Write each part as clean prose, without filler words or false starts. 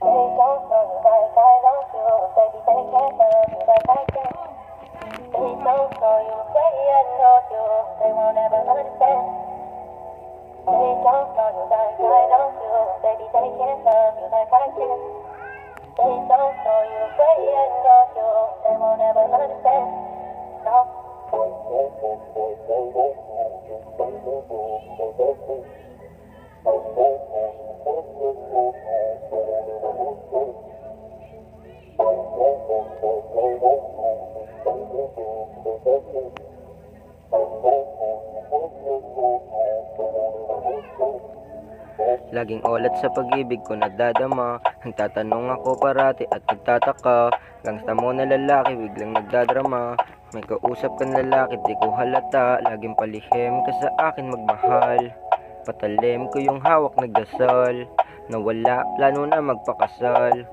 don't know you like I know you. Baby, they can't love you like I can. They don't know you the way I know you. They won't ever understand. They don't know you like I know you. Baby, they can't love you like I can. They don't know you the way I know you. They won't ever understand. No. Laging olat sa pag-ibig ko nadadama. Nagtatanong ako parati at nagtataka. Gangsta mo na lalaki, biglang nagdadrama. May kausap kang lalaki, di ko halata. Laging palihim ka sa akin magmahal. Patalim ko yung hawak nagdasal. Nawala, plano na magpakasal.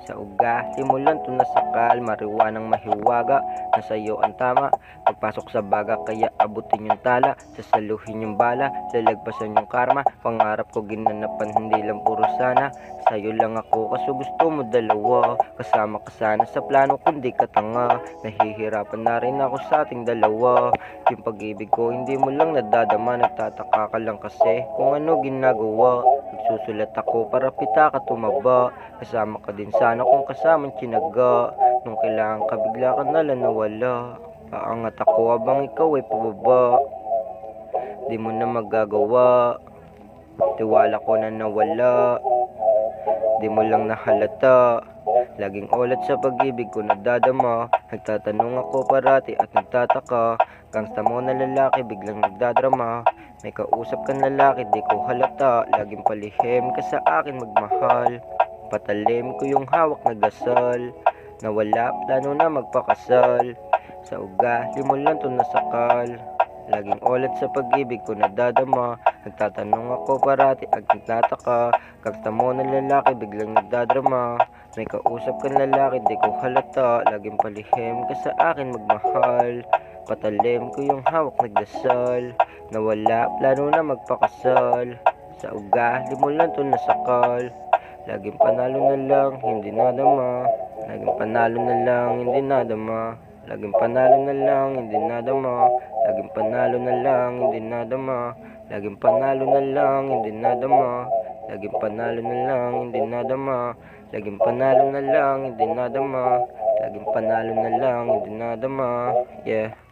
Sa ugali mo lang to nasakal. Mariwanang mahiwaga, nasa iyo ang tama. Pagpasok sa baga, kaya abutin yung tala. Sasaluhin yung bala, lalagpasan yung karma. Pangarap ko ginanapan, hindi lang puro sana. Sa'yo lang ako, kaso gusto mo dalawa. Kasama ka sana sa plano, kundi ka tanga. Nahihirapan na rin ako sa ating dalawa. Yung pag-ibig ko, hindi mo lang nadadama. Nagtataka ka lang kasi kung ano ginagawa. Nagsusulat ako para pita ka tumaba. Kasama ka din sana kung kasamang tinaga. Nung kailangan ka, bigla ka nalang nawala. Paangat ako habang ikaw ay pababa. Di mo na magagawa. Tiwala ko na nawala. Di mo lang nahalata. Laging olat sa pag-ibig ko nadadama. Nagtatanong ako parati at nagtataka. Gangsta mo na lalaki, biglang nagdadrama. May kausap kang lalaki, di ko halata. Laging palihim ka sa akin magmahal. Patalim ko yung hawak nagdasal. Nawala, plano na magpakasal. Sa ugali mo lang to nasakal. Laging olat sa pag-ibig ko nadadama. Nagtatanong ako parati at nagtataka. Gangsta mo na lalaki, biglang nagdadrama. May kausap kang lalaki, di ko halata. Laging palihim ka sa akin magmahal. Patalim ko yung hawak nagdasal. Nawala, plano na magpakasal. Sa ugali mo lang to nasakal. Laging panalo na lang, hindi nadama. Laging panalo na lang, hindi nadama. Laging panalo na lang, hindi nadama. Laging panalo na lang, hindi nadama. Laging panalo na lang, hindi nadama. Laging panalo na lang, hindi nadama. Laging panalo na lang, hindi nadama. Laging panalo na lang, hindi nadama. Yeah.